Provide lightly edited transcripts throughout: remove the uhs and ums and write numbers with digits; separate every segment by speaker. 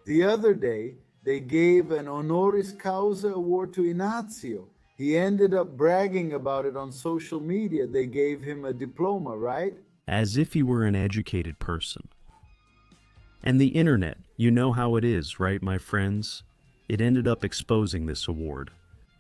Speaker 1: The other day, they gave an Honoris Causa award to Inácio. He ended up bragging about it on social media. They gave him a diploma, right?
Speaker 2: As if he were an educated person. And the internet, you know how it is, right, my friends? It ended up exposing this award.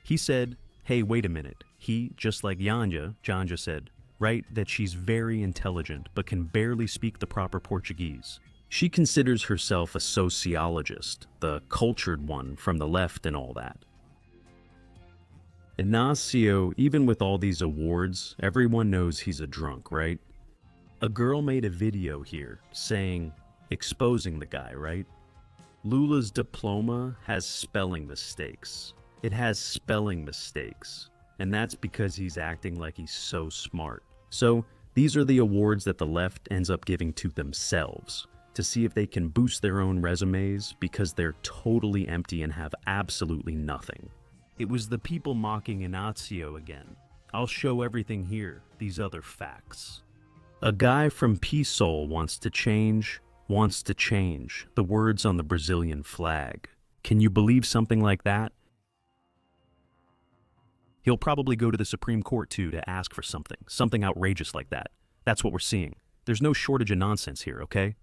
Speaker 2: He said, hey, wait a minute. He, just like Janja said, right, that she's very intelligent but can barely speak the proper Portuguese. She considers herself a sociologist, the cultured one from the left and all that. Inácio, even with all these awards, everyone knows he's a drunk, right? A girl made a video here saying, exposing the guy, right? Lula's diploma has spelling mistakes. It has spelling mistakes. And that's because he's acting like he's so smart. So these are the awards that the left ends up giving to themselves to see if they can boost their own resumes because they're totally empty and have absolutely nothing. It was the people mocking Inácio again. I'll show everything here, these other facts. A guy from PSOL wants to change the words on the Brazilian flag. Can you believe something like that? He'll probably go to the Supreme Court too to ask for something outrageous like that. That's what we're seeing. There's no shortage of nonsense here, okay?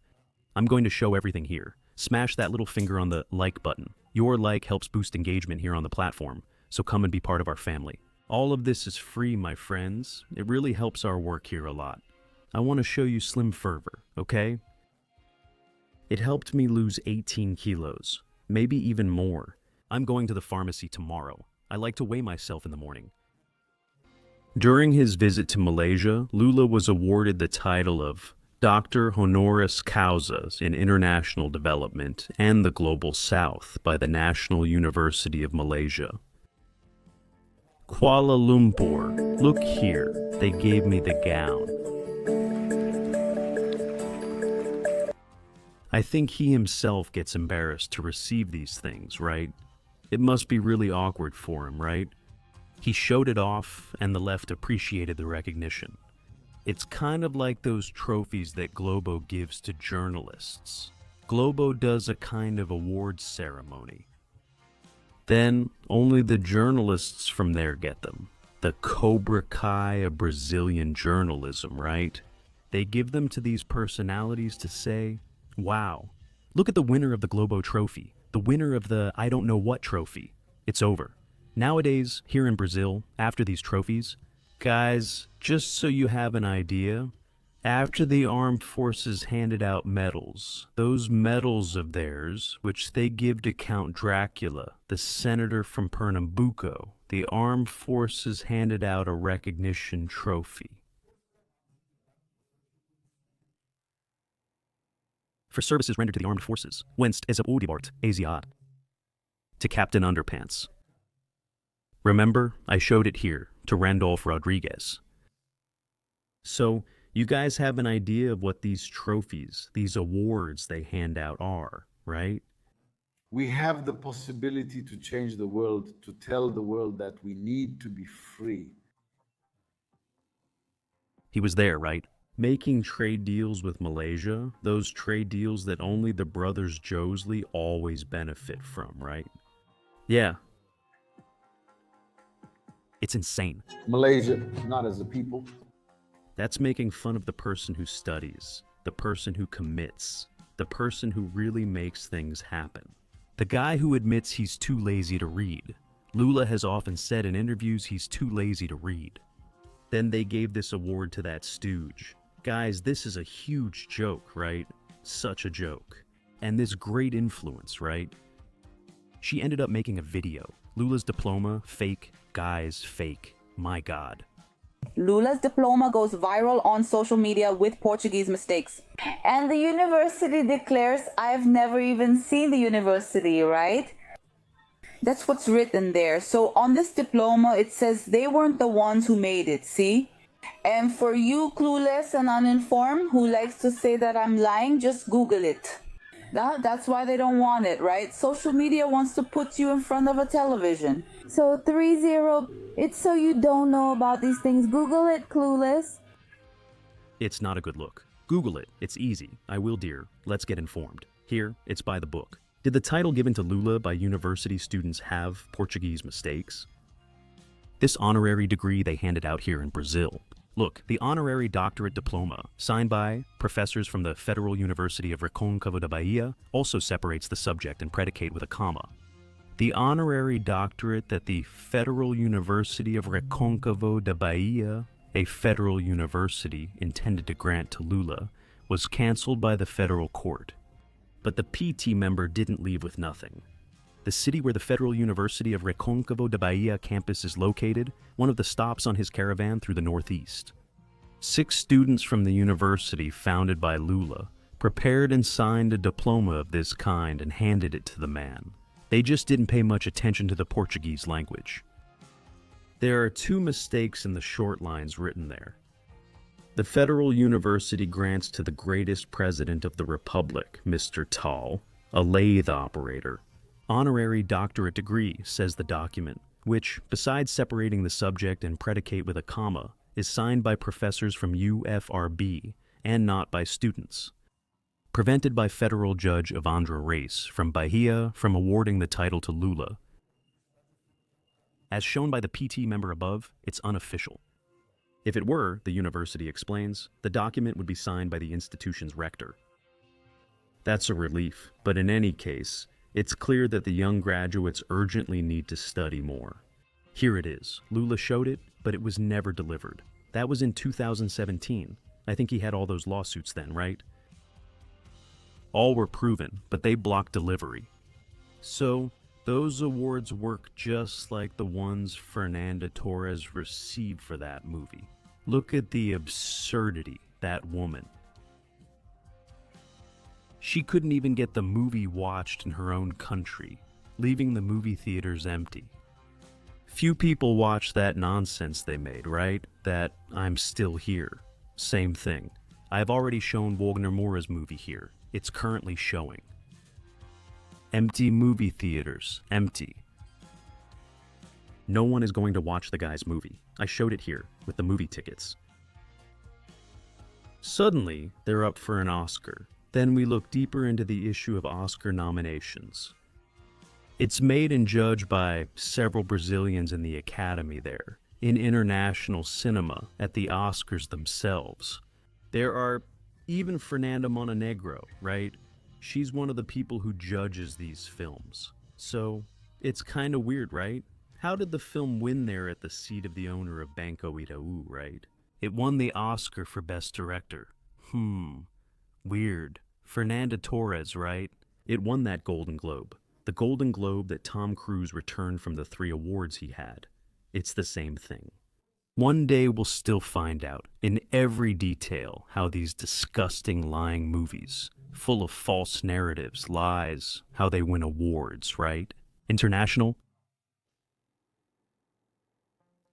Speaker 2: I'm going to show everything here. Smash that little finger on the like button. Your like helps boost engagement here on the platform, so come and be part of our family. All of this is free, my friends. It really helps our work here a lot. I want to show you Slim Fervor, okay? It helped me lose 18 kilos, maybe even more. I'm going to the pharmacy tomorrow. I like to weigh myself in the morning. During his visit to Malaysia, Lula was awarded the title of Dr. Honoris Causa in International Development and the Global South by the National University of Malaysia. Kuala Lumpur, look here, they gave me the gown. I think he himself gets embarrassed to receive these things, right? It must be really awkward for him, right? He showed it off, and the left appreciated the recognition. It's kind of like those trophies that Globo gives to journalists. Globo does a kind of awards ceremony. Then, only the journalists from there get them. The Cobra Kai of Brazilian journalism, right? They give them to these personalities to say, wow, look at the winner of the Globo trophy, the winner of the I don't know what trophy. It's over. Nowadays, here in Brazil, after these trophies, guys, just so you have an idea, after the armed forces handed out medals, those medals of theirs, which they give to Count Dracula, the senator from Pernambuco, the armed forces handed out a recognition trophy. For services rendered to the armed forces, wenst is op Oudibart, Aziat. To Captain Underpants. Remember, I showed it here, to Randolph Rodriguez. So, you guys have an idea of what these trophies, these awards they hand out are, right?
Speaker 1: We have the possibility to change the world, to tell the world that we need to be free.
Speaker 2: He was there, right? Making trade deals with Malaysia, those trade deals that only the brothers Josley always benefit from, right? Yeah. It's insane.
Speaker 1: Malaysia, not as a people.
Speaker 2: That's making fun of the person who studies, the person who commits, the person who really makes things happen. The guy who admits he's too lazy to read. Lula has often said in interviews he's too lazy to read. Then they gave this award to that stooge. Guys, this is a huge joke, right? Such a joke. And this great influence, right? She ended up making a video. Lula's diploma, fake. Guys, fake. My God.
Speaker 3: Lula's diploma goes viral on social media with Portuguese mistakes. And the university declares, I've never even seen the university, right? That's what's written there. So on this diploma, it says they weren't the ones who made it, see? And for you clueless and uninformed who likes to say that I'm lying, just Google it. That's why they don't want it, right? Social media wants to put you in front of a television.
Speaker 4: So 3-0, it's so you don't know about these things. Google it, clueless.
Speaker 2: It's not a good look. Google it. It's easy. I will, dear. Let's get informed. Here, it's by the book. Did the title given to Lula by university students have Portuguese mistakes? This honorary degree they handed out here in Brazil. Look, the honorary doctorate diploma, signed by professors from the Federal University of Recôncavo da Bahia, also separates the subject and predicate with a comma. The honorary doctorate that the Federal University of Recôncavo da Bahia, a federal university intended to grant to Lula, was cancelled by the federal court. But the PT member didn't leave with nothing. The city where the Federal University of Recôncavo da Bahia campus is located, one of the stops on his caravan through the Northeast. 6 students from the university founded by Lula prepared and signed a diploma of this kind and handed it to the man. They just didn't pay much attention to the Portuguese language. There are 2 mistakes in the short lines written there. The Federal University grants to the greatest president of the Republic, Mr. Tall, a lathe operator. Honorary doctorate degree, says the document, which, besides separating the subject and predicate with a comma, is signed by professors from UFRB and not by students. Prevented by federal judge Evandro Reis from Bahia from awarding the title to Lula. As shown by the PT member above, it's unofficial. If it were, the university explains, the document would be signed by the institution's rector. That's a relief, but in any case, it's clear that the young graduates urgently need to study more. Here it is. Lula showed it, but it was never delivered. That was in 2017. I think he had all those lawsuits then, right? All were proven, but they blocked delivery. So, those awards work just like the ones Fernanda Torres received for that movie. Look at the absurdity, that woman. She couldn't even get the movie watched in her own country, leaving the movie theaters empty. Few people watch that nonsense they made, right? That I'm still here. Same thing. I've already shown Wagner Moura's movie here. It's currently showing. Empty movie theaters. Empty. No one is going to watch the guy's movie. I showed it here, with the movie tickets. Suddenly, they're up for an Oscar. Then we look deeper into the issue of Oscar nominations. It's made and judged by several Brazilians in the Academy there, in international cinema, at the Oscars themselves. There are even Fernanda Montenegro, right? She's one of the people who judges these films. So, it's kind of weird, right? How did the film win there at the seat of the owner of Banco Itaú, right? It won the Oscar for Best Director. Weird. Fernanda Torres, right? It won that Golden Globe. The Golden Globe that Tom Cruise returned from the 3 awards he had. It's the same thing. One day we'll still find out, in every detail, how these disgusting lying movies, full of false narratives, lies, how they win awards, right? International?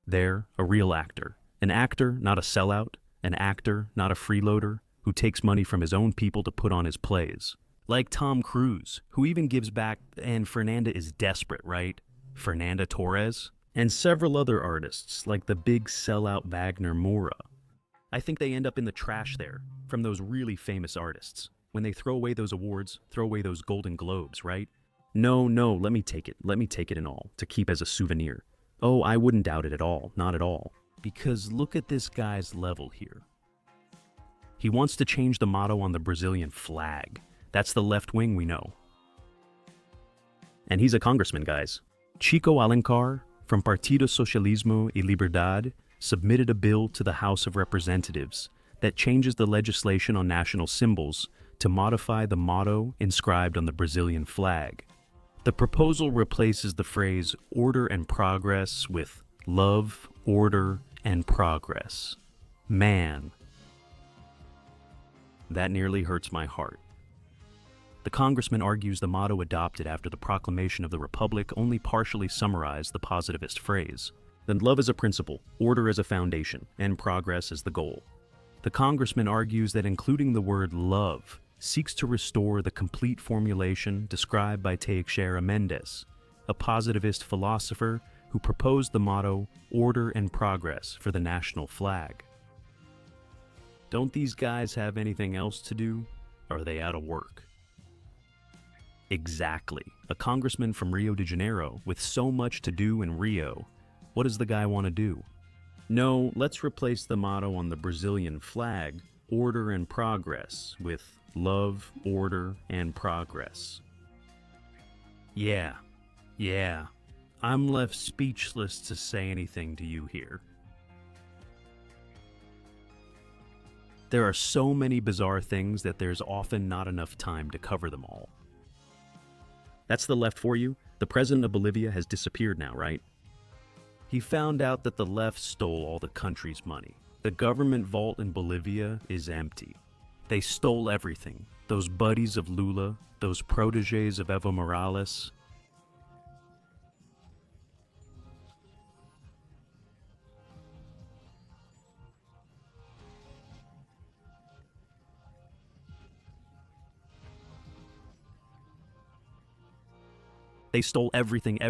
Speaker 2: They're a real actor. An actor, not a sellout. An actor, not a freeloader, who takes money from his own people to put on his plays. Like Tom Cruise, who even gives back, and Fernanda is desperate, right? Fernanda Torres? And several other artists, like the big sellout Wagner Moura. I think they end up in the trash there, from those really famous artists. When they throw away those awards, throw away those Golden Globes, right? No, let me take it and all, to keep as a souvenir. Oh, I wouldn't doubt it at all, not at all. Because look at this guy's level here. He wants to change the motto on the Brazilian flag. That's the left wing we know. And he's a congressman, guys. Chico Alencar, from Partido Socialismo e Liberdade, submitted a bill to the House of Representatives that changes the legislation on national symbols to modify the motto inscribed on the Brazilian flag. The proposal replaces the phrase order and progress with love, order, and progress. Man, that nearly hurts my heart. The congressman argues the motto adopted after the proclamation of the Republic only partially summarized the positivist phrase. Then love is a principle, order is a foundation, and progress is the goal. The congressman argues that including the word love seeks to restore the complete formulation described by Teixeira Mendes, a positivist philosopher who proposed the motto order and progress for the national flag. Don't these guys have anything else to do? Or are they out of work? Exactly. A congressman from Rio de Janeiro with so much to do in Rio. What does the guy want to do? No, let's replace the motto on the Brazilian flag, order and progress, with love, order, and progress. Yeah. I'm left speechless to say anything to you here. There are so many bizarre things that there's often not enough time to cover them all. That's the left for you. The president of Bolivia has disappeared now, right? He found out that the left stole all the country's money. The government vault in Bolivia is empty. They stole everything. Those buddies of Lula, those protégés of Evo Morales. They stole everything.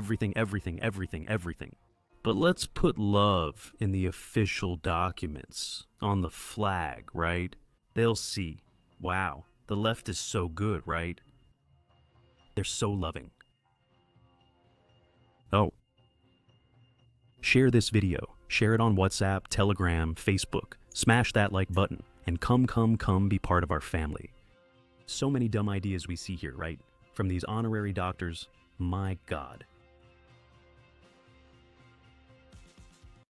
Speaker 2: But let's put love in the official documents, on the flag, right? They'll see. Wow, the left is so good, right? They're so loving. Oh. Share this video. Share it on WhatsApp, Telegram, Facebook. Smash that like button. And come be part of our family. So many dumb ideas we see here, right? From these honorary doctors. My God.